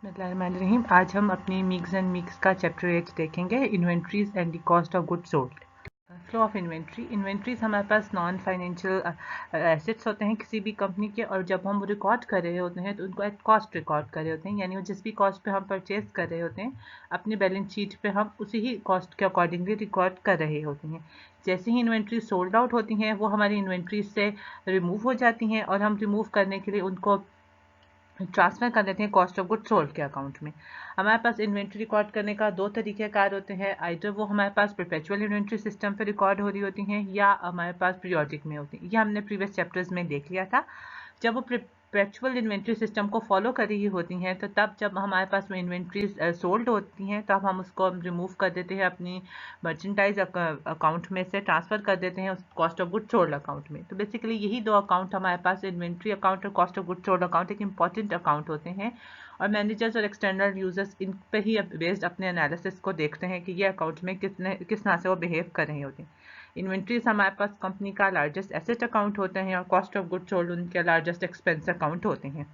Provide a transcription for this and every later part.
बिस्मिल्लाहिर्रहमानिर्रहीम। आज हम अपनी मीग्स एंड मीक्स का चैप्टर 8 देखेंगे, inventories and the cost of goods sold. Flow of inventory. Inventories हमारे पास नॉन फाइनेंशियल एसेट्स होते हैं किसी भी कंपनी के, और जब हम रिकॉर्ड कर रहे होते हैं तो उनको एट कॉस्ट रिकॉर्ड कर रहे होते हैं, यानी वो जिस भी कॉस्ट पे हम परचेज कर रहे होते हैं अपनी बैलेंस शीट पे हम उसी ही कॉस्ट के अकॉर्डिंगली रिकॉर्ड कर रहे होते हैं। जैसे ही इन्वेंट्री सोल्ड आउट होती हैं वो हमारी इन्वेंट्रीज से रिमूव हो जाती हैं, और हम रिमूव करने के लिए उनको ट्रांसफर कर देते हैं कॉस्ट ऑफ गुड्स सोल्ड के अकाउंट में। हमारे पास इन्वेंट्री रिकॉर्ड करने का दो तरीक़ेकार होते हैं, आइदर वो हमारे पास परपेचुअल इन्वेंट्री सिस्टम पे रिकॉर्ड हो रही होती हैं या हमारे पास पीरियोडिक में होती हैं। ये हमने प्रीवियस चैप्टर्स में देख लिया था। जब वो परपेचुअल इन्वेंट्री सिस्टम को फॉलो कर रही होती हैं तो तब जब हमारे पास वो इन्वेंट्रीज सोल्ड होती हैं तब हम उसको रिमूव कर देते हैं अपनी मर्चेंटाइज अकाउंट में से, ट्रांसफ़र कर देते हैं उस cost of goods sold account में। तो बेसिकली यही दो अकाउंट हमारे पास, इन्वेंट्री अकाउंट और cost of goods sold account, एक इंपॉर्टेंट अकाउंट होते हैं, और मैनेजर्स और एक्सटर्नल यूजर्स इन पे ही बेस्ड अपने एनालिसिस को देखते हैं कि ये अकाउंट में किस तरह से वो बिहेव कर रहे होते हैं। इन्वेंट्रीज हमारे पास कंपनी का लार्जेस्ट एसेट अकाउंट होते हैं और कॉस्ट ऑफ गुड्स सोल्ड उनके लार्जेस्ट एक्सपेंस अकाउंट होते हैं।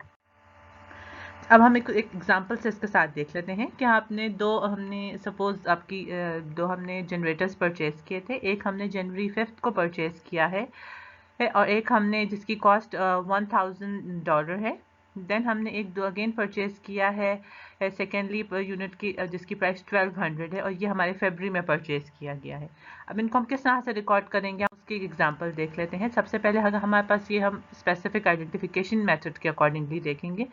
अब हम एक एग्जांपल से इसके साथ देख लेते हैं कि हमने सपोज आपकी दो हमने जनरेटर्स परचेज किए थे। एक हमने जनवरी 5 को परचेज किया है और एक हमने जिसकी कॉस्ट $1000 है। देन हमने एक दो अगेन परचेज किया है सेकेंडली यूनिट की जिसकी प्राइस 1200 है, और ये हमारे फरवरी में परचेज किया गया है। अब इनको हम किस तरह से रिकॉर्ड करेंगे, हम उसकी एग्जांपल देख लेते हैं। सबसे पहले अगर हमारे पास ये हम स्पेसिफिक आइडेंटिफिकेशन मेथड के अकॉर्डिंगली देखेंगे।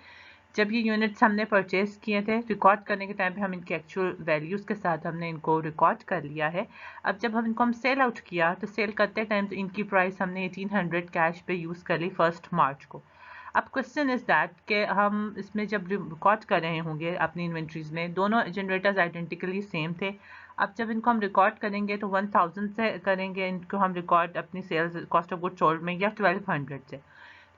जब ये यूनिट्स हमने परचेज किए थे, रिकॉर्ड करने के टाइम पे हम इनके एक्चुअल वैल्यूज़ के साथ हमने इनको रिकॉर्ड कर लिया है। अब जब हम इनको सेल आउट किया तो सेल करते टाइम तो इनकी प्राइस हमने 1800 कैश पे यूज़ कर ली 1 मार्च को। अब क्वेश्चन इज दैट कि हम इसमें जब रिकॉर्ड कर रहे होंगे अपनी इन्वेंट्रीज में, दोनों जनरेटर्स आइडेंटिकली सेम थे। अब जब इनको हम रिकॉर्ड करेंगे तो 1000 से करेंगे इनको हम रिकॉर्ड अपनी sales cost of goods sold में, या 1200 से।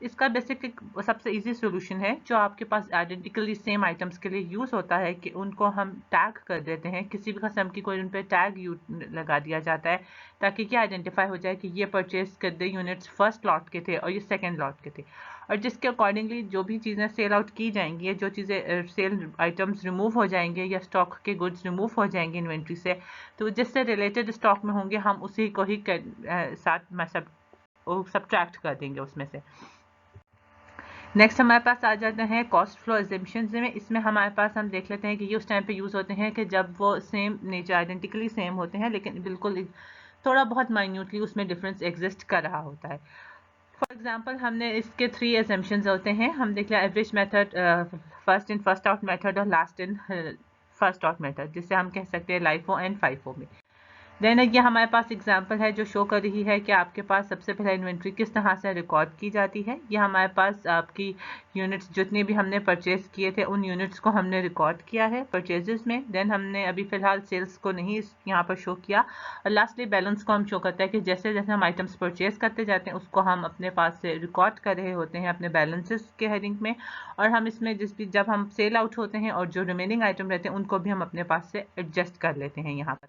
इसका बेसिक सबसे इजी सोल्यूशन है जो आपके पास आइडेंटिकली सेम आइटम्स के लिए यूज़ होता है कि उनको हम टैग कर देते हैं, किसी भी किस्म की कोई उन पर टैग लगा दिया जाता है ताकि क्या आइडेंटिफाई हो जाए कि ये परचेज करदे यूनिट्स फर्स्ट लॉट के थे और ये सेकंड लॉट के थे, और जिसके अकॉर्डिंगली जो भी चीज़ें सेल आउट की जाएंगी, जो चीज़ें सेल आइटम्स रिमूव हो जाएंगे या स्टॉक के गुड्स रिमूव हो जाएंगे इन्वेंट्री से, तो जिससे रिलेटेड स्टॉक में होंगे हम उसी को ही साथ सब्ट्रैक्ट कर देंगे उसमें से। नेक्स्ट हमारे पास आ जाते हैं कॉस्ट फ्लो एजम्पशंस में। इसमें हमारे पास हम देख लेते हैं कि ये उस टाइम पे यूज़ होते हैं कि जब वो सेम नेचर आइडेंटिकली सेम होते हैं लेकिन बिल्कुल थोड़ा बहुत माइन्यूटली उसमें डिफरेंस एग्जिस्ट कर रहा होता है। फॉर एग्जांपल हमने इसके 3 एजम्पशंस होते हैं। हम देख लिया average method, first in first out method और last in first out method, जिससे हम कह सकते हैं लाइफो एंड फाइफो में। देन ये हमारे पास एग्जांपल है जो शो कर रही है कि आपके पास सबसे पहले इन्वेंट्री किस तरह से रिकॉर्ड की जाती है। ये हमारे पास आपकी यूनिट्स जितनी भी हमने परचेज किए थे उन यूनिट्स को हमने रिकॉर्ड किया है परचेजेस में। देन हमने अभी फिलहाल सेल्स को नहीं यहाँ पर शो किया, और लास्टली बैलेंस को हम शो करते हैं कि जैसे जैसे हम आइटम्स परचेज करते जाते हैं उसको हम अपने पास से रिकॉर्ड कर रहे होते हैं अपने बैलेंसेस के हेडिंग में, और हम इसमें जब हम सेल आउट होते हैं और जो रिमेनिंग आइटम रहते हैं उनको भी हम अपने पास से एडजस्ट कर लेते हैं यहाँ पर।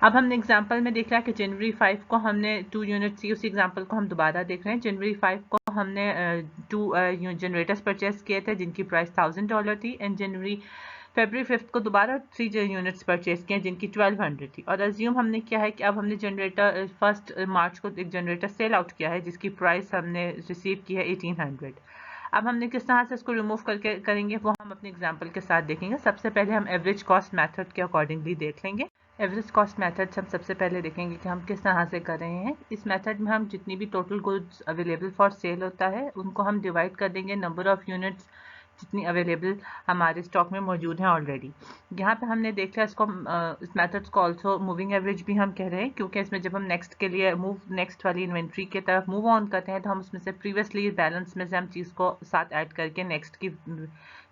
अब हमने एग्जांपल में देख रहा है कि जनवरी 5 को हमने 2 यूनिट्स की, उसी एग्जांपल को हम दोबारा देख रहे हैं। जनवरी 5 को हमने 2 जनरेटर्स परचेज किए थे जिनकी प्राइस $1000 थी, एंड फरवरी 5 को दोबारा 3 यूनिट्स परचेज किए जिनकी 1200 थी। और अज्यूम हमने किया है कि अब हमने जनरेटर 1 मार्च को एक जनरेटर सेल आउट किया है जिसकी प्राइस हमने रिसीव की है 1800। अब हमने किस तरह से इसको रिमूव करके करेंगे वो हम अपने एग्जांपल के साथ देखेंगे। सबसे पहले हम एवरेज कॉस्ट मेथड के अकॉर्डिंगली देख लेंगे। एवरेज कॉस्ट मेथड हम सबसे पहले देखेंगे कि हम किस तरह से कर रहे हैं। इस मेथड में हम जितनी भी total goods available for cell होता है उनको हम डिवाइड कर देंगे नंबर ऑफ यूनिट्स जितनी अवेलेबल हमारे स्टॉक में मौजूद हैं ऑलरेडी। यहाँ पे हमने देख लिया इसको, इस मेथड्स को ऑल्सो मूविंग एवरेज भी हम कह रहे हैं, क्योंकि इसमें जब हम नेक्स्ट के लिए नेक्स्ट वाली इन्वेंट्री की तरफ मूव ऑन करते हैं तो हम उसमें से प्रीवियसली बैलेंस में से हम चीज़ को साथ ऐड करके नेक्स्ट की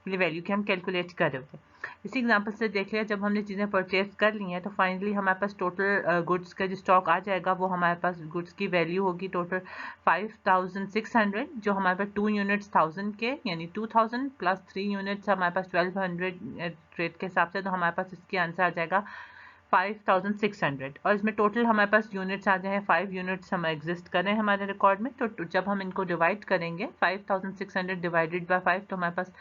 वैल्यू की हम कैलकुलेट कर रहे होते हैं। इसी एग्जांपल से देख लिया, जब हमने चीज़ें परचेज कर ली हैं तो फाइनली हमारे पास टोटल गुड्स का जो स्टॉक आ जाएगा वो हमारे पास गुड्स की वैल्यू होगी टोटल 5600, जो हमारे पास 2 यूनिट्स 1000 के, यानी 2000 प्लस 3 यूनिट्स हमारे पास 1200 रेट के हिसाब से, तो हमारे पास इसके आंसर आ जाएगा 5600। और इसमें टोटल हमारे पास यूनिट्स आ जाए 5 यूनिट्स हम एग्जिस्ट कर रहे हैं हमारे रिकॉर्ड में। तो जब हम इनको डिवाइड करेंगे 5600 डिवाइडेड बाय 5 तो हमारे पास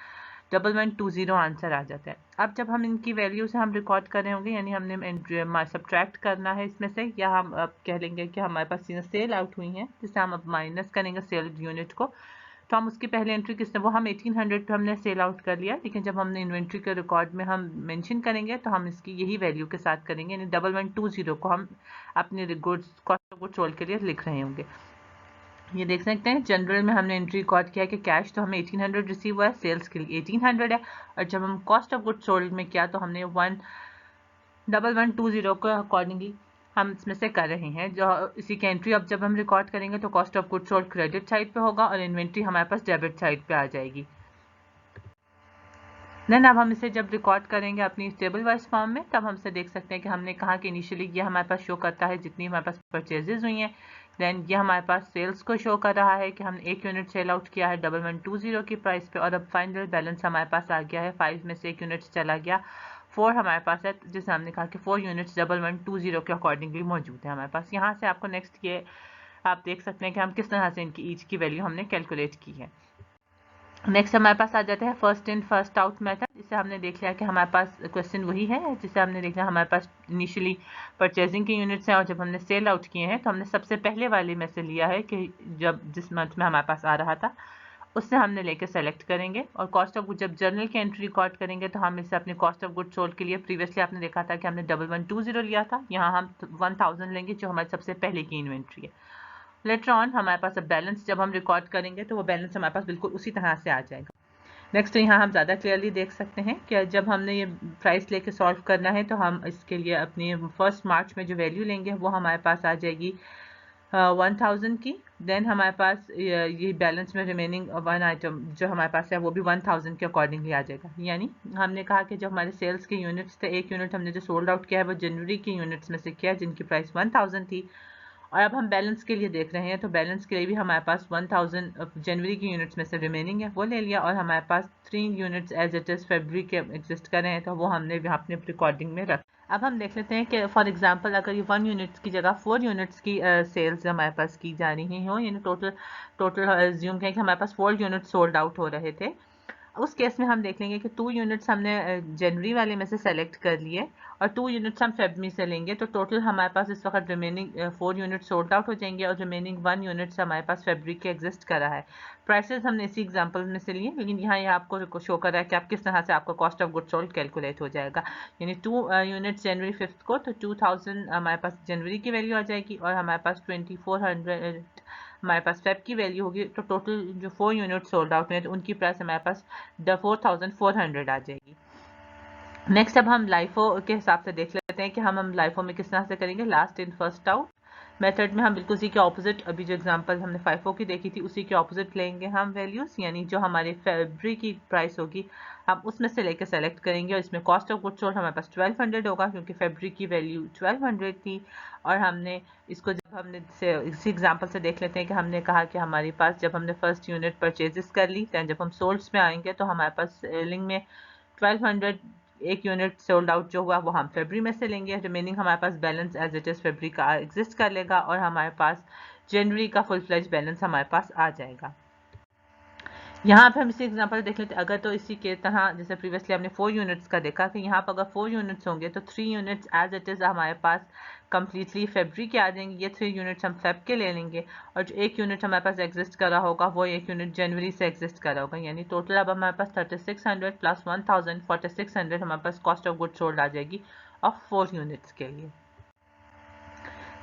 1120 आंसर आ जाता है। अब जब हम इनकी वैल्यू से हम रिकॉर्ड कर रहे होंगे, यानी हमने सब्ट्रैक्ट करना है इसमें से, या हम अब कह लेंगे कि हमारे पास सेल आउट हुई हैं, जिससे हम अब माइनस करेंगे सेल यूनिट को, तो हम उसकी पहले एंट्री किसने, वो हम 1800 पे हमने सेल आउट कर लिया, लेकिन जब हमने इन्वेंट्री के रिकॉर्ड में हम मेंशन करेंगे तो हम इसकी यही वैल्यू के साथ करेंगे, यानी 1120 को हम अपने goods cost of goods sold के लिए लिख रहे होंगे। ये देख सकते हैं जनरल में हमने एंट्री रिकॉर्ड किया कि कैश तो हमें 1800 रिसीव हुआ है, सेल्स के लिए 1800 है, और जब हम कॉस्ट ऑफ गुड्स सोल्ड में किया तो हमने 1120 को अकॉर्डिंगली हम इसमें से कर रहे हैं। जो इसी की एंट्री अब जब हम रिकॉर्ड करेंगे तो cost of goods sold credit side पे होगा और इन्वेंट्री हमारे पास डेबिट साइड पे आ जाएगी। देन अब हम इसे जब रिकॉर्ड करेंगे अपनी टेबल वाइज फॉर्म में, तब हमसे देख सकते हैं कि हमने कहा कि इनिशियली ये हमारे पास शो करता है जितनी हमारे पास परचेजेज हुई हैं, देन ये हमारे पास सेल्स को शो कर रहा है कि हमने 1 यूनिट सेल आउट किया है 1120 की प्राइस पे, और अब फाइनल बैलेंस हमारे पास आ गया है 5 में से 1 यूनिट चला गया, 4 हमारे पास है, जिसे हमने कहा कि 4 यूनिट्स 1120 के अकॉर्डिंगली मौजूद है हमारे पास। यहाँ से आपको नेक्स्ट ये आप देख सकते हैं कि हम किस तरह से इनकी ईच की वैल्यू हमने कैलकुलेट की है। नेक्स्ट हमारे पास आ जाता है first in first out method, जिसे हमने देख लिया कि हमारे पास क्वेश्चन वही है जिसे हमने देखा हमारे पास इनिशियली परचेजिंग के यूनिट्स हैं, और जब हमने सेल आउट किए हैं तो हमने सबसे पहले वाले में से लिया है कि जब जिस मंथ में हमारे पास आ रहा था उससे हमने लेकर सेलेक्ट करेंगे, और कॉस्ट ऑफ गुड जब जर्नल की एंट्री रिकॉर्ड करेंगे तो हम इसे अपने कॉस्ट ऑफ गुड सोल्ड के लिए प्रीवियसली आपने देखा था कि हमने 1120 लिया था, यहाँ हम 1000 लेंगे जो हमारी सबसे पहले की इन्वेंट्री है। लेटर ऑन हमारे पास अब बैलेंस जब हम रिकॉर्ड करेंगे तो वो बैलेंस हमारे पास बिल्कुल उसी तरह से आ जाएगा। नेक्स्ट तो यहाँ हम ज़्यादा क्लियरली देख सकते हैं कि जब हमने ये प्राइस लेके सॉल्व करना है तो हम इसके लिए अपनी 1 मार्च में जो वैल्यू लेंगे वो हमारे पास आ जाएगी 1000 की। देन हमारे पास ये बैलेंस में रिमेनिंग 1 आइटम जो हमारे पास है वो भी 1000 के अकॉर्डिंगली आ जाएगा। यानी हमने कहा कि जो हमारे सेल्स के यूनिट्स थे, 1 यूनिट हमने जो सोल्ड आउट किया है वो जनवरी के यूनिट्स में से किया है जिनकी प्राइस 1000 थी, और अब हम बैलेंस के लिए देख रहे हैं तो बैलेंस के लिए भी हमारे पास 1000 जनवरी की यूनिट्स में से रिमेनिंग है वो ले लिया, और हमारे पास 3 यूनिट्स एज इट इज़ फरवरी के एग्जिस्ट कर रहे हैं तो वो हमने यहाँ अपने रिकॉर्डिंग में रख। अब हम देख लेते हैं कि फॉर एग्जांपल अगर ये 1 यूनिट्स की जगह 4 यूनिट्स की सेल्स हमारे पास की जा रही हो, यानी टोटल एज्यूम करें कि हमारे पास 4 यूनिट्स सोल्ड आउट हो रहे थे, उस केस में हम देख लेंगे कि 2 यूनिट्स हमने जनवरी वाले में से सेलेक्ट कर लिए और 2 यूनिट्स हम फेब्रुअरी से लेंगे, तो टोटल हमारे पास इस वक्त रिमेनिंग 4 यूनिट सोल्ड आउट हो जाएंगे और रिमेनिंग 1 यूनिट्स हमारे पास फेब्रुअरी के एग्जिस्ट कर रहा है। प्राइसेस हमने इसी एग्जांपल में से लिए, लेकिन यहाँ ये आपको शो कर रहा है कि आप किस तरह से आपका cost of good sold calculate हो जाएगा। यानी 2 यूनिट्स जनवरी 5 को, तो 2000 हमारे पास जनवरी की वैल्यू आ जाएगी और हमारे पास 2400 हमारे पास फेब की वैल्यू होगी, तो टोटल जो 4 यूनिट सोल्ड आउट हैं तो उनकी प्राइस हमारे पास 4400 आ जाएगी। नेक्स्ट अब हम लाइफो के हिसाब से देख लेते हैं कि हम लाइफो में किस तरह से करेंगे। Last in first out method में हम बिल्कुल उसी के ऑपोजिट, अभी जो एग्जांपल हमने फाइफो की देखी थी उसी के ऑपोजिट लेंगे हम वैल्यूज, यानी जो हमारे फरवरी की प्राइस होगी हम उसमें से लेकर सेलेक्ट करेंगे, और इसमें कॉस्ट ऑफ गुड्स सोल्ड हमारे पास 1200 होगा क्योंकि फरवरी की वैल्यू 1200 थी, और हमने इसको जब हमने इसी एग्जांपल से देख लेते हैं कि हमने कहा कि हमारे पास जब हमने फर्स्ट यूनिट परचेजेस कर ली, दैन जब हम सोल्ड्स में आएंगे तो हमारे पास सेलिंग में 1200 1 यूनिट सोल्ड आउट जो हुआ वो हम फरवरी में से लेंगे, रिमेनिंग हमारे पास बैलेंस एज इट इज़ फरवरी का एग्जिस्ट कर लेगा और हमारे पास जनवरी का फुल फ्लेज बैलेंस हमारे पास आ जाएगा। यहाँ पे हम इसी एग्जांपल देख लेते हैं। अगर तो इसी के तरह जैसे प्रीवियसली हमने 4 यूनिट्स का देखा कि यहाँ पर अगर 4 यूनिट्स होंगे तो 3 यूनिट्स एज इट इज़ हमारे पास कंप्लीटली फरवरी के आ जाएंगे, ये 3 यूनिट्स हम फेब के ले लेंगे, और जो 1 यूनिट हमारे पास एग्जिस्ट कर रहा होगा वो 1 यूनिट जनवरी से एग्जिस्ट कर रहा होगा, यानी टोटल अब हमारे पास 3600 प्लस 1000 4600 हमारे पास कॉस्ट ऑफ गुड सोल्ड आ जाएगी और 4 यूनिट्स के लिए।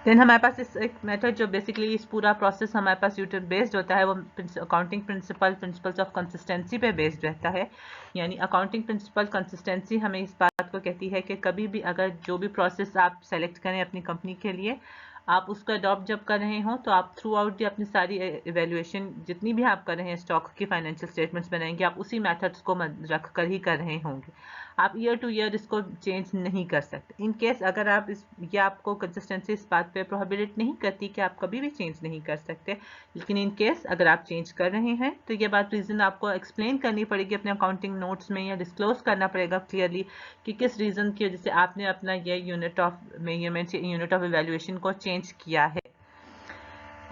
देन हमारे पास इस एक मेथड जो बेसिकली इस पूरा प्रोसेस हमारे पास बेस्ड होता है वो अकाउंटिंग प्रिंसिपल्स ऑफ कंसिस्टेंसी पे बेस्ड रहता है। यानी अकाउंटिंग प्रिंसिपल कंसिस्टेंसी हमें इस बात को कहती है कि कभी भी अगर जो भी प्रोसेस आप सेलेक्ट करें अपनी कंपनी के लिए, आप उसको अडॉप्ट जब कर रहे हो तो आप थ्रू आउट भी अपनी सारी इवेल्युएशन जितनी भी आप कर रहे हैं स्टॉक की फाइनेंशियल स्टेटमेंट्स बनाएंगे, आप उसी मेथड्स को रख कर ही कर रहे होंगे, आप ईयर टू ईयर इसको चेंज नहीं कर सकते। इन केस अगर आप ये आपको कंसिस्टेंसी इस बात पे प्रोहिबिट नहीं करती कि आप कभी भी चेंज नहीं कर सकते, लेकिन इन केस अगर आप चेंज कर रहे हैं तो ये बात रीज़न आपको एक्सप्लेन करनी पड़ेगी अपने अकाउंटिंग नोट्स में, या डिस्क्लोज करना पड़ेगा क्लियरली कि किस रीज़न की वजह से आपने अपना ये यूनिट ऑफ मेजरमेंट या यूनिट ऑफ इवेल्युएशन को चेंज किया है।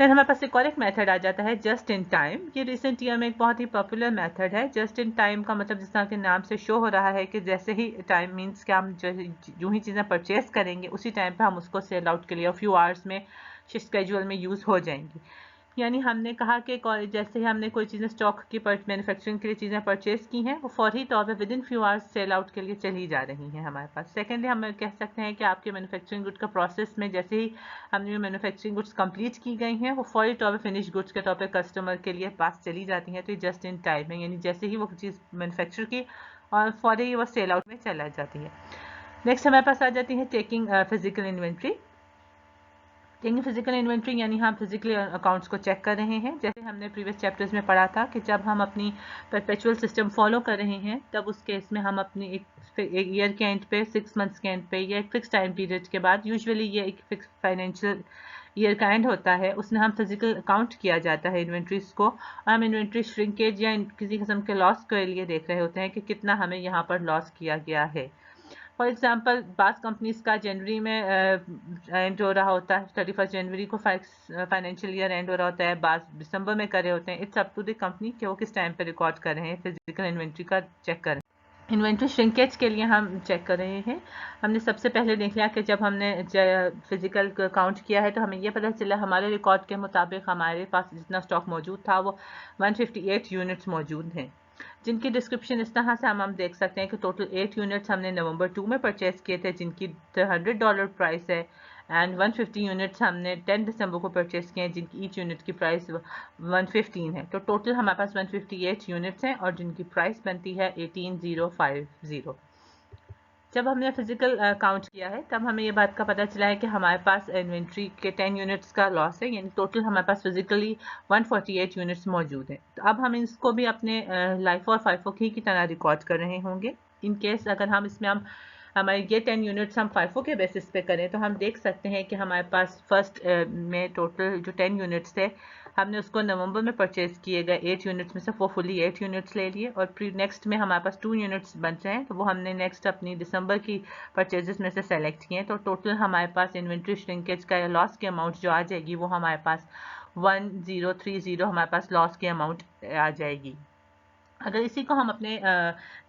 फिर हमारे पास एक और एक मेथड आ जाता है जस्ट इन टाइम। ये रिसेंट ईयर में एक बहुत ही पॉपुलर मेथड है। जस्ट इन टाइम का मतलब जिस तरह के नाम से शो हो रहा है कि जैसे ही टाइम मीन्स कि हम जो ही चीज़ें परचेज करेंगे उसी टाइम पे हम उसको सेल आउट के लिए फ्यू आवर्स में स्केड्यूल में यूज़ हो जाएंगी। यानी हमने कहा कि जैसे ही हमने कोई चीज़ें स्टॉक की मैन्युफैक्चरिंग के लिए चीज़ें परचेज की हैं वो फौरी तौर पे with in few hours sell out के लिए चली जा रही हैं हमारे पास। सेकेंडली हम कह सकते हैं कि आपके मैन्युफैक्चरिंग गुड का प्रोसेस में जैसे ही हमने मैन्युफैक्चरिंग गुड्स कंप्लीट की गई हैं वो फौरी तौर पे फिनिश गुड्स के तौर पे कस्टमर के लिए पास चली जाती हैं। तो ये जस्ट इन टाइम है, यानी जैसे ही वो चीज़ मैन्युफैक्चर की और फौरी ही वो सेल आउट में चला जाती है। नेक्स्ट हमारे पास आ जाती है taking physical inventory. Taking physical inventory यानी हम फिजिकली अकाउंट्स को चेक कर रहे हैं। जैसे हमने प्रीवियस चैप्टर्स में पढ़ा था कि जब हम अपनी परपेचुअल सिस्टम फॉलो कर रहे हैं तब उस केस में हम अपनी एक ईयर के एंड पे 6 मंथ्स के एंड पे या एक फिक्स टाइम पीरियड के बाद, यूजुअली ये एक फिक्स फाइनेंशियल ईयर का एंड होता है, उसमें हम फिजिकल अकाउंट किया जाता है इन्वेंट्रीज को और हम इन्वेंट्री श्रिंकेज या किसी किस्म के लॉस के लिए देख रहे होते हैं कि कितना हमें यहाँ पर लॉस किया गया है। फॉर एग्जाम्पल बास कंपनीज का जनवरी में एंड हो रहा होता है, 31 जनवरी को फाइनेंशियल ईयर एंड हो रहा होता है, बास दिसंबर में कर रहे होते हैं। It's up to the company कि वो किस टाइम पे रिकॉर्ड कर रहे हैं फिजिकल इन्वेंट्री का चेक कर रहे हैं। इन्वेंट्री श्रिंकेज के लिए हम चेक कर रहे हैं। हमने सबसे पहले देख लिया कि जब हमने फिजिकल काउंट किया है तो हमें यह पता चला हमारे रिकॉर्ड के मुताबिक हमारे पास जितना स्टॉक मौजूद था वो 158 यूनिट्स मौजूद हैं, जिनकी डिस्क्रिप्शन इस तरह से हम देख सकते हैं कि टोटल 8 यूनिट्स हमने नवंबर 2 में परचेज किए थे जिनकी $100 प्राइस है, एंड 150 यूनिट्स हमने 10 दिसंबर को परचेज किए हैं जिनकी ईच यूनिट की प्राइस 115 है। तो टोटल हमारे पास 158 यूनिट्स हैं और जिनकी प्राइस बनती है 18050। जब हमने फिजिकल काउंट किया है तब हमें ये बात का पता चला है कि हमारे पास इन्वेंट्री के 10 यूनिट्स का लॉस है, यानी टोटल हमारे पास फिजिकली 148 यूनिट्स मौजूद हैं। तो अब हम इसको भी अपने लाइफ और फाइफो की तरह रिकॉर्ड कर रहे होंगे। इन केस अगर हम इसमें हमारे ये 10 यूनिट्स हम फाइफो के बेसिस पे करें तो हम देख सकते हैं कि हमारे पास फर्स्ट में टोटल जो 10 यूनिट्स थे हमने उसको नवंबर में परचेज किए गए 8 यूनिट्स में से वो फुली 8 यूनिट्स ले लिए और फिर नेक्स्ट में हमारे पास 2 यूनिट्स बच रहे हैं तो वो हमने नेक्स्ट अपनी दिसंबर की परचेजेस में से सेलेक्ट किए। तो टोटल हमारे पास इन्वेंट्री श्रिंकेज का लॉस की अमाउंट जो आ जाएगी वो हमारे पास 1030 हमारे पास लॉस की अमाउंट आ जाएगी। अगर इसी को हम अपने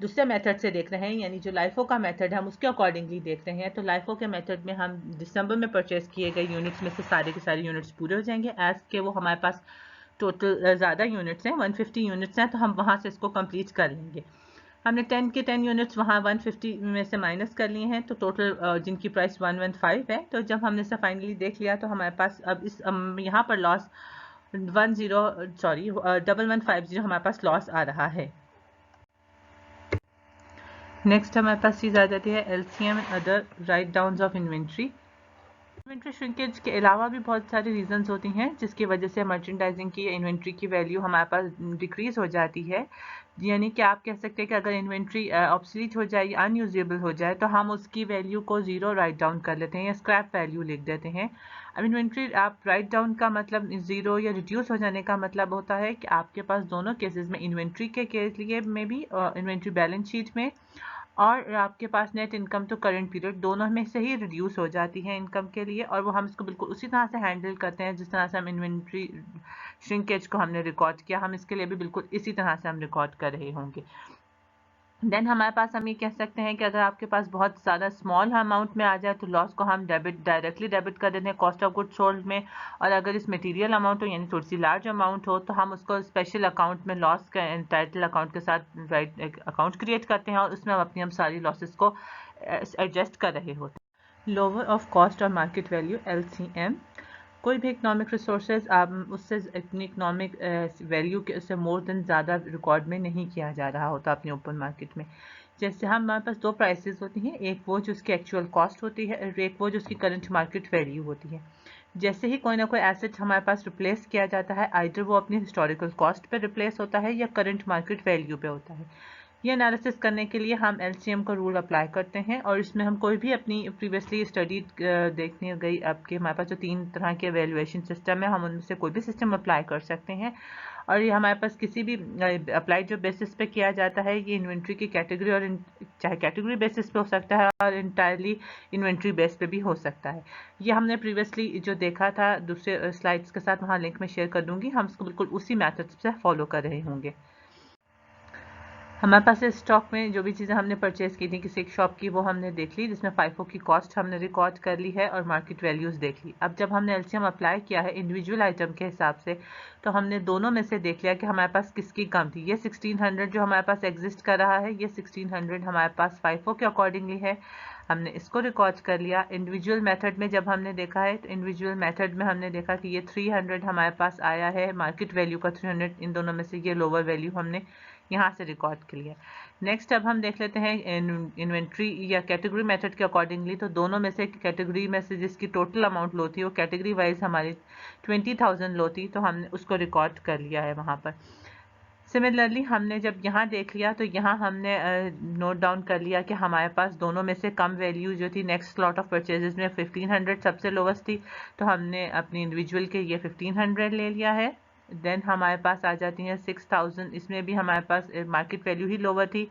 दूसरे मेथड से देख रहे हैं, यानी जो लाइफो का मेथड है हम उसके अकॉर्डिंगली देख रहे हैं, तो लाइफो के मेथड में हम दिसंबर में परचेज किए गए यूनिट्स में से सारे के सारे यूनिट्स पूरे हो जाएंगे एज के वो हमारे पास टोटल ज़्यादा यूनिट्स हैं, 150 यूनिट्स हैं, तो हम वहाँ से इसको कंप्लीट कर लेंगे। हमने 10 के 10 यूनिट्स वहाँ 150 में से माइनस कर लिए हैं तो टोटल जिनकी प्राइस 115 है। तो जब हमने इसे फाइनली देख लिया तो हमारे पास अब इस यहाँ पर लॉस 1150 हमारे पास लॉस आ रहा है। नेक्स्ट हमारे पास चीज़ आ जाती है LCM and other right downs of inventory. Inventory shrinkage के अलावा भी बहुत सारी रीजंस होती हैं जिसकी वजह से मर्चेंडाइजिंग की या इन्वेंट्री की वैल्यू हमारे पास डिक्रीज हो जाती है। यानी कि आप कह सकते हैं कि अगर इन्वेंट्री ऑब्सलीट हो जाए या अनयूजेबल हो जाए तो हम उसकी वैल्यू को ज़ीरो राइट डाउन कर लेते हैं या स्क्रैप वैल्यू लिख देते हैं। अब इन्वेंट्री आप राइट डाउन का मतलब ज़ीरो या रिड्यूस हो जाने का मतलब होता है कि आपके पास दोनों केसेस में इन्वेंट्री के केस लिए में भी इन्वेंट्री बैलेंस शीट में और आपके पास नेट इनकम तो करंट पीरियड दोनों में से ही रिड्यूस हो जाती है इनकम के लिए, और वो हम इसको बिल्कुल उसी तरह से हैंडल करते हैं जिस तरह से हम इन्वेंट्री श्रिंकेज को हमने रिकॉर्ड किया, हम इसके लिए भी बिल्कुल इसी तरह से हम रिकॉर्ड कर रहे होंगे। देन हमारे पास हम ये कह सकते हैं कि अगर आपके पास बहुत ज़्यादा स्मॉल अमाउंट में आ जाए तो लॉस को हम डायरेक्टली डेबिट कर देते हैं कॉस्ट ऑफ गुड सोल्ड में, और अगर इस मटेरियल अमाउंट हो यानी थोड़ी सी लार्ज अमाउंट हो तो हम उसको स्पेशल अकाउंट में लॉस का टाइटल अकाउंट के साथ राइट अकाउंट क्रिएट करते हैं और उसमें हम सारी लॉसेस को एडजस्ट कर रहे होते हैं। लोअर ऑफ कॉस्ट और मार्केट वैल्यू LCM। कोई भी इकोनॉमिक रिसोर्सेज आप उससे अपनी इकोनॉमिक वैल्यू के उससे मोर देन ज़्यादा रिकॉर्ड में नहीं किया जा रहा होता अपने ओपन मार्केट में। जैसे हमारे पास दो प्राइसेस होती हैं, एक वो जो उसकी एक्चुअल कॉस्ट होती है और एक वो जो उसकी करंट मार्केट वैल्यू होती है। जैसे ही कोई ना कोई एसेट हमारे पास रिप्लेस किया जाता है आइदर वो अपनी हिस्टोरिकल कॉस्ट पे रिप्लेस होता है या करंट मार्केट वैल्यू पे होता है। ये एनालिसिस करने के लिए हम LCM का रूल अप्लाई करते हैं और इसमें हम कोई भी अपनी प्रीवियसली स्टडी देखने गई आपके हमारे पास जो 3 तरह के वैल्यूएशन सिस्टम है हम उनमें से कोई भी सिस्टम अप्लाई कर सकते हैं और ये हमारे पास किसी भी अप्लाइड जो बेसिस पे किया जाता है, ये इन्वेंट्री की कैटेगरी और चाहे कैटेगरी बेसिस पे हो सकता है और इंटायरली इन्वेंट्री बेस पे भी हो सकता है। ये हमने प्रीवियसली जो देखा था दूसरे स्लाइड्स के साथ, वहाँ लिंक में शेयर कर दूंगी, हम इसको बिल्कुल उसी मैथड से फॉलो कर रहे होंगे। हमारे पास इस स्टॉक में जो भी चीज़ें हमने परचेज की थी किसी एक शॉप की, वो हमने देख ली, जिसमें FIFO की कॉस्ट हमने रिकॉर्ड कर ली है और मार्केट वैल्यूज़ देख ली। अब जब हमने LCM अप्लाई किया है इंडिविजुअल आइटम के हिसाब से, तो हमने दोनों में से देख लिया कि हमारे पास किसकी कम थी। ये 1600 जो हमारे पास एग्जिस्ट कर रहा है, ये 1600 हमारे पास FIFO के अकॉर्डिंगली है, हमने इसको रिकॉर्ड कर लिया। इंडिविजुअल मेथड में जब हमने देखा है, तो इंडिविजुअल मेथड में हमने देखा कि ये 300 हमारे पास आया है, मार्केट वैल्यू का 300, इन दोनों में से ये लोअर वैल्यू हमने यहाँ से रिकॉर्ड के लिए। नेक्स्ट अब हम देख लेते हैं इन्वेंट्री या कैटेगरी मेथड के अकॉर्डिंगली, तो दोनों में से कैटेगरी में से जिसकी टोटल अमाउंट लो थी वो कैटेगरी वाइज हमारी 20,000 लो थी, तो हमने उसको रिकॉर्ड कर लिया है वहाँ पर। सिमिलरली हमने जब यहाँ देख लिया, तो यहाँ हमने नोट डाउन कर लिया कि हमारे पास दोनों में से कम वैल्यू जो थी नेक्स्ट लॉट ऑफ परचेजेस में 1500 सबसे लोवेस्ट थी, तो हमने अपनी इंडिविजुअल के ये 1500 ले लिया है। देन हमारे पास आ जाती हैं 6000, इसमें भी हमारे पास मार्केट वैल्यू ही लोअर थी,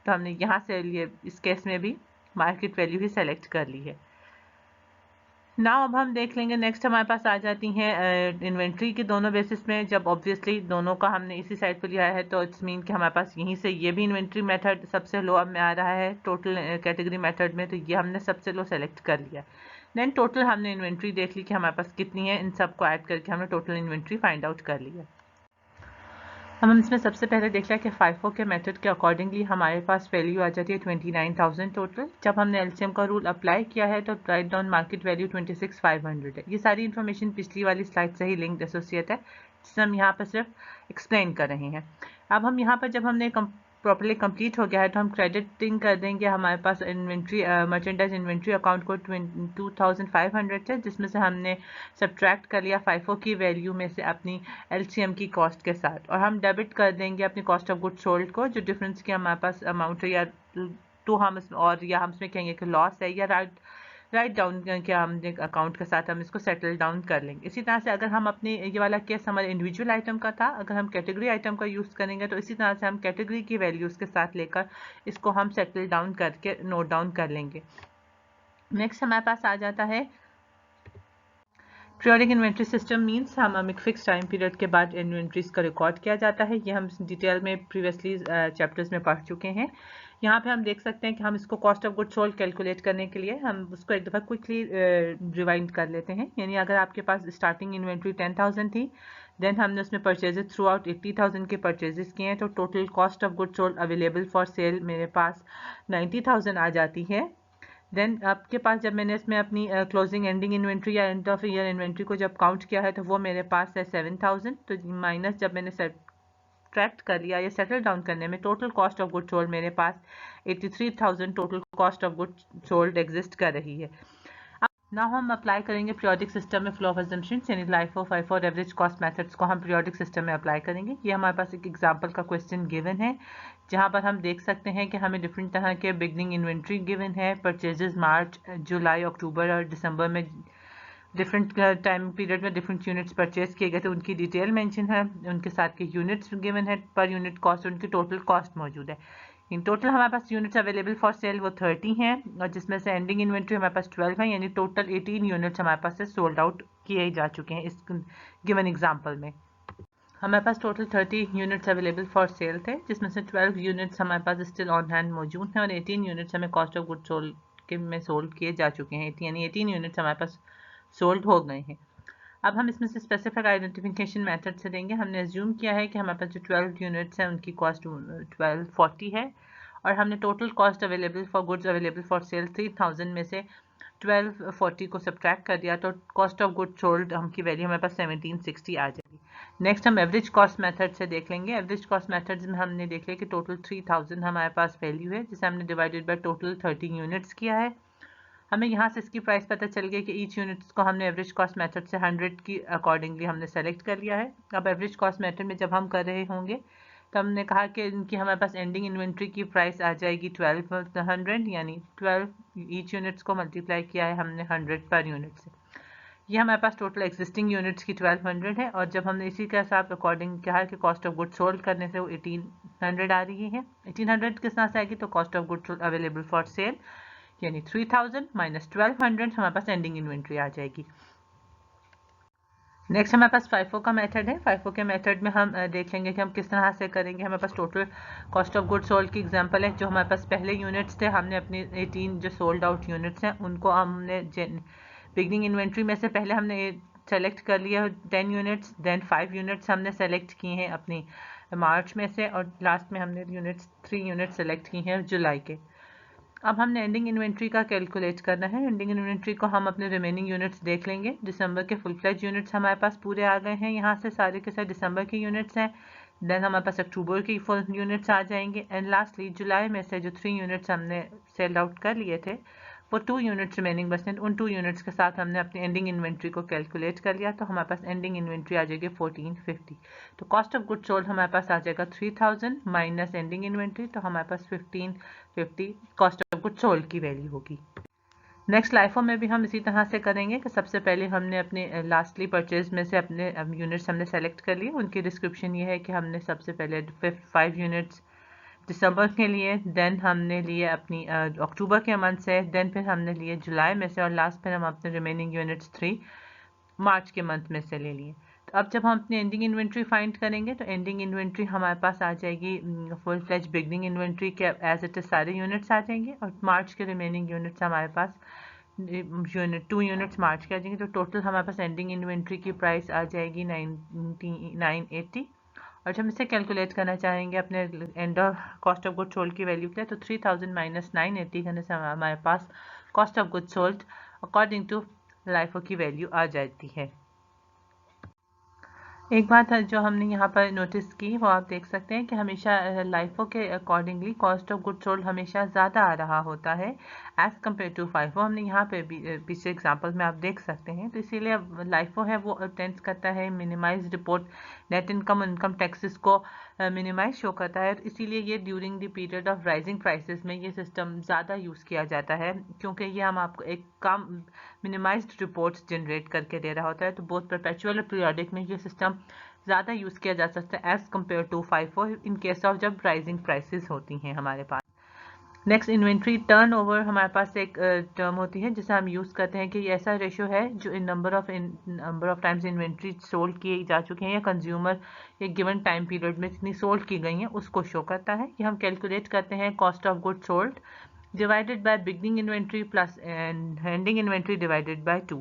तो हमने यहाँ से लिए, इस केस में भी मार्केट वैल्यू ही सेलेक्ट कर ली है। नाउ अब हम देख लेंगे, नेक्स्ट हमारे पास आ जाती हैं इन्वेंट्री के दोनों बेसिस में। जब ऑब्वियसली दोनों का हमने इसी साइड पर लिया है, तो इट्स मीन कि हमारे पास यहीं से ये भी इन्वेंट्री मेथड सबसे लो अब में आ रहा है टोटल कैटेगरी मेथड में, तो ये हमने सबसे लो सेलेक्ट कर लिया। देन टोटल हमने इन्वेंट्री देख ली कि हमारे पास कितनी है, इन सबको ऐड करके हमने टोटल इन्वेंट्री फाइंड आउट कर लिया। हम इसमें सबसे पहले देख लिया कि FIFO के मेथड के अकॉर्डिंगली हमारे पास वैल्यू आ जाती है 29,000 टोटल। जब हमने LCM का रूल अप्लाई किया है, तो राइट डाउन मार्केट वैल्यू 26,500 है। ये सारी इन्फॉर्मेशन पिछली वाली स्लाइड से ही लिंक्ड एसोसिएट है, जिसे हम यहाँ पर सिर्फ एक्सप्लेन कर रहे हैं। अब हम यहाँ पर जब हमने प्रॉपर्ली कंप्लीट हो गया है, तो हम क्रेडिटिंग कर देंगे हमारे पास इन्वेंट्री मर्चेंडाइज इन्वेंट्री अकाउंट को 22,500 है, जिसमें से हमने सब्ट्रैक्ट कर लिया FIFO की वैल्यू में से अपनी LCM की कॉस्ट के साथ, और हम डेबिट कर देंगे अपनी कॉस्ट ऑफ गुड सोल्ड को, जो डिफरेंस की हमारे पास अमाउंट है, या तो हम और या हम इसमें कहेंगे कि लॉस है, या राइट डाउन के हम अकाउंट के साथ हम इसको सेटल डाउन कर लेंगे। इसी तरह से अगर हम अपने ये वाला केस हमारे इंडिविजुअल आइटम का था, अगर हम कैटेगरी आइटम का यूज़ करेंगे, तो इसी तरह से हम कैटेगरी की वैल्यूज़ के साथ लेकर इसको हम सेटल डाउन करके नोट डाउन कर लेंगे। नेक्स्ट हमारे पास आ जाता है पीरियोडिक इन्वेंट्री सिस्टम। मीन्स हम एक फिक्स टाइम पीरियड के बाद इन्वेंट्रीज का रिकॉर्ड किया जाता है। ये हम डिटेल में प्रीवियसली चैप्टर्स में पढ़ चुके हैं। यहाँ पे हम देख सकते हैं कि हम इसको cost of good sold calculate करने के लिए हम उसको एक दफ़ा क्विकली रिवाइंड कर लेते हैं। यानी अगर आपके पास स्टार्टिंग इन्वेंट्री 10,000 थी, देन हमने उसमें परचेजेस थ्रू आउट 80,000 के परचेजेस किए हैं, तो total cost of good sold available for cell मेरे पास 90,000 आ जाती है। देन आपके पास जब मैंने इसमें अपनी क्लोजिंग एंडिंग इन्वेंट्री या एंड ऑफ ईयर इन्वेंट्री को जब काउंट किया है, तो वो मेरे पास है 7,000। तो माइनस जब मैंने सब्ट्रैक्ट कर लिया या सेटल डाउन करने में, total cost of good sold मेरे पास 83,000 total cost of good sold exist कर रही है। ना हम अप्लाई करेंगे पीरियोडिक सिस्टम में फ्लो ऑफ अजम्पशंस, यानी LIFO, FIFO और एवरेज कॉस्ट मेथड्स को हम पीरियोडिक सिस्टम में अप्लाई करेंगे। ये हमारे पास एक एग्जांपल का क्वेश्चन गिवन है, जहां पर हम देख सकते हैं कि हमें डिफरेंट तरह के बिगनिंग इन्वेंट्री गिवन है, परचेजेस मार्च, जुलाई, अक्टूबर और दिसंबर में डिफरेंट टाइम पीरियड में डिफरेंट यूनिट्स परचेज किए गए थे, उनकी डिटेल मेंशन है, उनके साथ के यूनिट्स गिवन है, पर यूनिट कॉस्ट, उनकी टोटल कॉस्ट मौजूद है। इन टोटल हमारे पास यूनिट्स अवेलेबल फॉर सेल वो 30 हैं, और जिसमें से एंडिंग इन्वेंट्री हमारे पास 12 है, यानी टोटल 18 यूनिट्स हमारे पास से सोल्ड आउट किए जा चुके हैं इस गिवन एग्जांपल में। हमारे पास total 30 units available for sale थे, जिसमें से 12 यूनिट्स हमारे पास स्टिल ऑन हैंड मौजूद हैं, और 18 यूनिट्स हमें कॉस्ट ऑफ गुड सोल्ड के में सोल्ड किए जा चुके हैं, यानी 18 यूनिट्स हमारे पास सोल्ड हो गए हैं। अब हम इसमें से स्पेसिफिक आइडेंटिफिकेशन मेथड से देंगे। हमने एज्यूम किया है कि हमारे पास जो 12 यूनिट्स हैं उनकी कॉस्ट 1240 है, और हमने total cost available for goods available for cell 3000 में से 1240 को सब्ट्रैक्ट कर दिया, तो कॉस्ट ऑफ गुड सोल्ड हम की वैल्यू हमारे पास 1760 आ जाएगी। नेक्स्ट हम एवरेज कॉस्ट मेथड से देख लेंगे। एवरेज कॉस्ट मेथड में हमने देख लिया कि टोटल 3000 हमारे पास वैल्यू है, जिसे हमने डिवाइडेड बाय टोटल 30 यूनिट्स किया है। हमें यहाँ से इसकी प्राइस पता चल गई कि ईच यूनिट्स को हमने एवरेज कॉस्ट मेथड से 100 की अकॉर्डिंगली हमने सेलेक्ट कर लिया है। अब एवरेज कॉस्ट मेथड में जब हम कर रहे होंगे, तो हमने कहा कि इनकी हमारे पास एंडिंग इन्वेंट्री की प्राइस आ जाएगी 1200, यानी 12 ईच यूनिट्स को मल्टीप्लाई किया है हमने 100 पर यूनिट से। ये हमारे पास टोटल एग्जिस्टिंग यूनिट्स की 1200 है, और जब हमने इसी के हिसाब अकॉर्डिंग कहा कि कॉस्ट ऑफ गुड सोल्ड करने से वो 1800 आ रही है। 1800 किस तरह से आएगी, तो cost of good sold available for cell यानी 3000 माइनस 1200 हमारे पास एंडिंग इन्वेंट्री आ जाएगी। नेक्स्ट हमारे पास फाइफो का मेथड है। फाइफो के मेथड में हम देख लेंगे कि हम किस तरह से करेंगे। हमारे पास total cost of good sold की एग्जांपल है। जो हमारे पास पहले यूनिट्स थे, हमने अपनी 18 जो सोल्ड आउट यूनिट्स हैं उनको हमने बिगनिंग इन्वेंट्री में से पहले हमने सेलेक्ट कर लिया 10 यूनिट्स, देन 5 यूनिट्स हमने सेलेक्ट किए हैं अपनी मार्च में से, और लास्ट में हमने 3 यूनिट्स सेलेक्ट की हैं जुलाई के। अब हमने एंडिंग इन्वेंट्री का कैलकुलेट करना है। एंडिंग इन्वेंट्री को हम अपने रिमेनिंग यूनिट्स देख लेंगे। दिसंबर के फुल फ्लेज यूनिट्स हमारे पास पूरे आ गए हैं, यहाँ से सारे के सारे दिसंबर के यूनिट्स हैं। देन हमारे पास अक्टूबर की फुल यूनिट्स आ जाएंगे, एंड लास्टली जुलाई में से जो 3 यूनिट्स हमने सेल आउट कर लिए थे वो 2 यूनिट्स रिमेनिंग बचते हैं। उन 2 यूनिट्स के साथ हमने अपनी एंडिंग इन्वेंट्री को कैलकुलेट कर लिया, तो हमारे पास एंडिंग इन्वेंट्री आ जाएगी 1450। तो कॉस्ट ऑफ गुड सोल्ड हमारे पास आ जाएगा 3000 माइनस एंडिंग इन्वेंट्री, तो हमारे पास 1550 कॉस्ट ऑफ गुड सोल्ड की वैल्यू होगी। नेक्स्ट लाइफो में भी हम इसी तरह से करेंगे कि सबसे पहले हमने अपने लास्टली परचेज में से अपने यूनिट्स हमने सेलेक्ट कर लिए। उनकी डिस्क्रिप्शन ये है कि हमने सबसे पहले 5 यूनिट्स दिसंबर के लिए, देन हमने लिए अपनी अक्टूबर के मंथ से, देन फिर हमने लिए जुलाई में से, और लास्ट फिर हम अपने रिमेनिंग यूनिट्स 3 मार्च के मंथ में से ले लिए। तो अब जब हम अपनी एंडिंग इन्वेंट्री फाइंड करेंगे तो एंडिंग इन्वेंट्री हमारे पास आ जाएगी फुल फ्लेज बिगनिंग इन्वेंट्री के एज इट इज सारे यूनिट्स आ जाएंगे, और मार्च के रिमेनिंग यूनिट्स हमारे पास 2 यूनिट्स मार्च के आ जाएंगे। तो टोटल हमारे पास एंडिंग इन्वेंट्री की प्राइस आ जाएगी 980। और जब हम इसे कैलकुलेट करना चाहेंगे अपने end cost of good sold की वैल्यू के लिए, तो 3000 माइनस 980 करने से हमारे पास cost of good sold according to LIFO की वैल्यू आ जाती है। एक बात है जो हमने यहाँ पर नोटिस की वो आप देख सकते हैं कि हमेशा लाइफो के accordingly cost of good sold हमेशा ज़्यादा आ रहा होता है एज़ कम्पेयर टू फाइफो। हमने यहाँ पे भी पीछे एग्जांपल में आप देख सकते हैं। तो इसीलिए लाइफो है वो अटेंड करता है minimise report net income taxes को मिनिमाइज शो करता है। इसीलिए ये during the period of rising prices में ये सिस्टम ज़्यादा यूज़ किया जाता है, क्योंकि ये हम आपको एक कम मिनिमाइज्ड रिपोर्ट्स जनरेट करके दे रहा होता है। तो बोथ परपेचुअल और पीरियोडिक में ये सिस्टम ज़्यादा यूज़ किया जा सकता है as compare to FIFO in case of जब राइजिंग प्राइसेस होती हैं हमारे पास। नेक्स्ट इन्वेंट्री टर्नओवर हमारे पास एक टर्म होती है जिसे हम यूज़ करते हैं कि ये ऐसा रेशो है जो number of times inventory sold की जा चुकी हैं या कंज्यूमर एक गिवन टाइम पीरियड में जितनी सोल्ड की गई हैं उसको शो करता है। ये हम कैलकुलेट करते हैं cost of good sold divided by beginning inventory plus ending inventory divided by 2,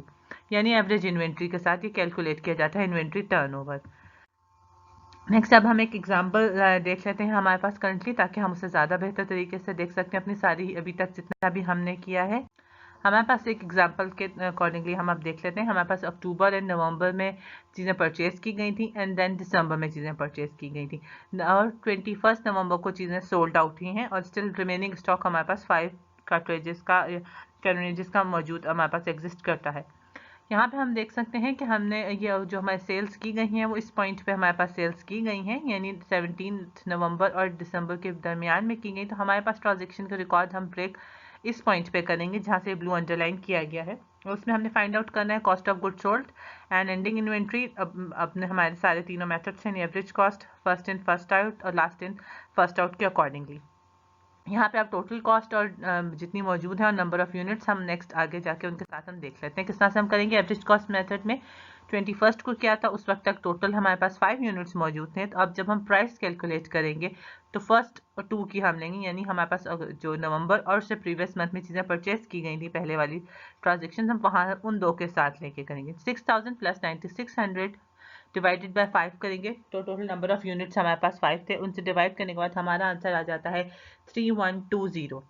यानी एवरेज इन्वेंट्री के साथ ये कैलकुलेट किया जाता है इन्वेंट्री टर्नओवर। नेक्स्ट अब हम एक एग्जांपल देख लेते हैं हमारे पास करंटली, ताकि हम उसे ज़्यादा बेहतर तरीके से देख सकते हैं अपनी सारी अभी तक जितना भी हमने किया है। हमारे पास एक एग्जांपल के अकॉर्डिंगली हम अब देख लेते हैं। हमारे पास अक्टूबर एंड नवंबर में चीज़ें परचेज़ की गई थी, एंड देन दिसंबर में चीज़ें परचेज़ की गई थी, और 21 नवंबर को चीज़ें सोल्ड आउट हुई हैं, और स्टिल रिमेनिंग स्टॉक हमारे पास 5 कार्ट्रिजेस का मौजूद हमारे पास एग्जिस्ट करता है। यहाँ पे हम देख सकते हैं कि हमने ये जो हमारे सेल्स की गई हैं वो इस पॉइंट पे हमारे पास सेल्स की गई हैं, यानी 17 नवंबर और दिसंबर के दरमियान में की गई। तो हमारे पास ट्रांजेक्शन का रिकॉर्ड हम ब्रेक इस पॉइंट पे करेंगे जहाँ से ब्लू अंडरलाइन किया गया है। उसमें हमने फाइंड आउट करना है cost of good sold and ending inventory. अपने हमारे सारे तीनों मेथड्स हैं, average cost, first in first out और लास्ट इन फर्स्ट आउट के अकॉर्डिंगली। यहाँ पे आप टोटल कॉस्ट और जितनी मौजूद है और नंबर ऑफ यूनिट्स हम नेक्स्ट आगे जाके उनके साथ हम देख लेते हैं किस तरह से हम करेंगे। एवरेज कॉस्ट मेथड में 21 को क्या था, उस वक्त तक टोटल हमारे पास 5 यूनिट्स मौजूद थे। तो अब जब हम प्राइस कैलकुलेट करेंगे तो फर्स्ट और 2 की हम लेंगे, यानी हमारे पास जो नवंबर और उससे प्रीवियस मंथ में चीज़ें परचेज की गई थी पहले वाली ट्रांजेक्शन हम वहाँ उन 2 के साथ लेके करेंगे। 6000 प्लस 9600 डिवाइडेड बाय 5 करेंगे तो टोटल नंबर ऑफ यूनिट्स हमारे पास 5 थे, उनसे डिवाइड करने के बाद हमारा आंसर आ जाता है 3120।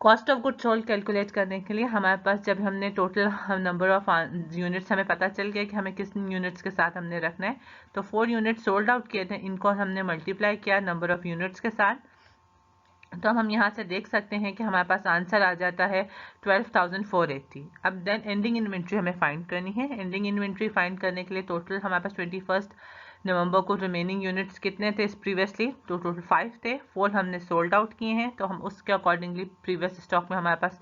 Cost of good sold calculate करने के लिए हमारे पास जब हमने टोटल नंबर ऑफ यूनिट्स हमें पता चल गया कि हमें किस यूनिट्स के साथ हमने रखना है, तो 4 यूनिट्स सोल्ड आउट किए थे, इनको हमने मल्टीप्लाई किया नंबर ऑफ यूनिट्स के साथ। तो हम यहाँ से देख सकते हैं कि हमारे पास आंसर आ जाता है 12,480। अब देन एंडिंग इन्वेंट्री हमें फाइंड करनी है। एंडिंग इन्वेंट्री फाइंड करने के लिए टोटल हमारे पास 21 नवंबर को रिमेनिंग यूनिट्स कितने थे प्रीवियसली, तो टोटल 5 थे, 4 हमने सोल्ड आउट किए हैं, तो हम उसके अकॉर्डिंगली प्रीवियस स्टॉक में हमारे पास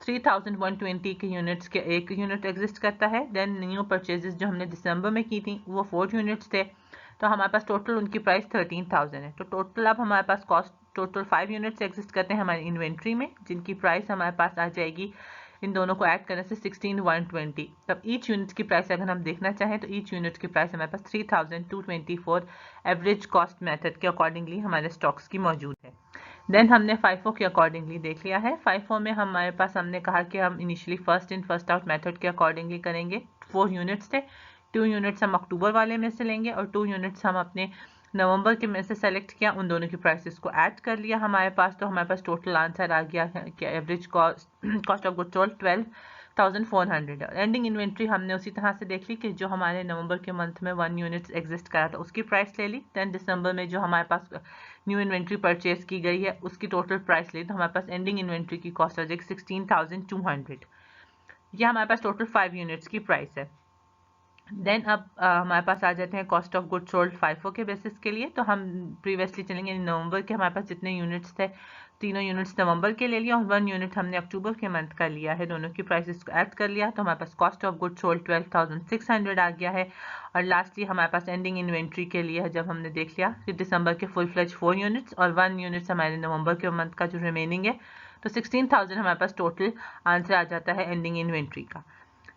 3120 के यूनिट्स के एक यूनिट एग्जिस्ट करता है। देन न्यू परचेजेस जो हमने दिसंबर में की थी वो 4 यूनिट्स थे, तो हमारे पास टोटल उनकी प्राइस 13,000 है। तो टोटल अब हमारे पास कॉस्ट टोटल 5 यूनिट्स एग्जिस्ट करते हैं हमारी इन्वेंट्री में, जिनकी प्राइस हमारे पास आ जाएगी इन दोनों को ऐड करने से 16,120। तब ईच यूनिट की प्राइस अगर हम देखना चाहें तो ईच यूनिट की प्राइस हमारे पास 3,224 एवरेज कॉस्ट मेथड के अकॉर्डिंगली हमारे स्टॉक्स की मौजूद है। देन हमने FIFO के अकॉर्डिंगली देख लिया है। FIFO में हमारे पास हमने कहा कि हम initially first in first out method के अकॉर्डिंगली करेंगे। 4 यूनिट्स थे, 2 यूनिट्स हम अक्टूबर वाले में से लेंगे और 2 यूनिट्स हम अपने नवंबर के में से सेलेक्ट किया, उन दोनों की प्राइसेस को ऐड कर लिया हमारे पास। तो हमारे पास टोटल आंसर आ गया है कि average cost of goods sold 12,400 है। एंडिंग इन्वेंट्री हमने उसी तरह से देख ली कि जो हमारे नवंबर के मंथ में 1 यूनिट्स एग्जिस्ट करा था उसकी प्राइस ले ली। देन दिसंबर में जो हमारे पास न्यू इन्वेंट्री परचेज की गई है उसकी टोटल प्राइस ली, तो हमारे पास एंडिंग इन्वेंट्री की कॉस्ट आ जाएगी 16,200। ये हमारे पास टोटल 5 यूनिट्स की प्राइस है। देन अब हमारे पास आ जाते हैं cost of good sold FIFO के बेसिस के लिए। तो हम प्रीवियसली चलेंगे नवंबर के, हमारे पास जितने यूनिट्स थे तीनों यूनिट्स नवंबर के ले लिया और 1 यूनिट हमने अक्टूबर के मंथ का लिया है, दोनों की प्राइसेस को ऐड कर लिया, तो हमारे पास कॉस्ट ऑफ गुड सोल्ड 12,600 आ गया है। और लास्टली हमारे पास एंडिंग इन्वेंट्री के लिए है, जब हमने देख लिया कि दिसंबर के फुल फ्लेज 4 यूनिट्स और 1 यूनिट्स हमारे नवंबर के मंथ का जो रिमेनिंग है, तो 16,000 हमारे पास टोटल आंसर आ जाता है एंडिंग इन्वेंट्री का।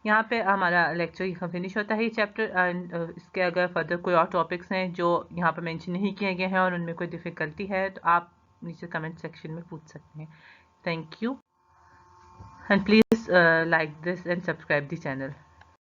यहाँ पे हमारा लेक्चर फिनिश होता है ये चैप्टर। एंड इसके अगर फर्दर कोई और टॉपिक्स हैं जो यहाँ पर मेंशन नहीं किए गए हैं और उनमें कोई डिफ़िकल्टी है तो आप नीचे कमेंट सेक्शन में पूछ सकते हैं। Thank you and please like this and subscribe the channel.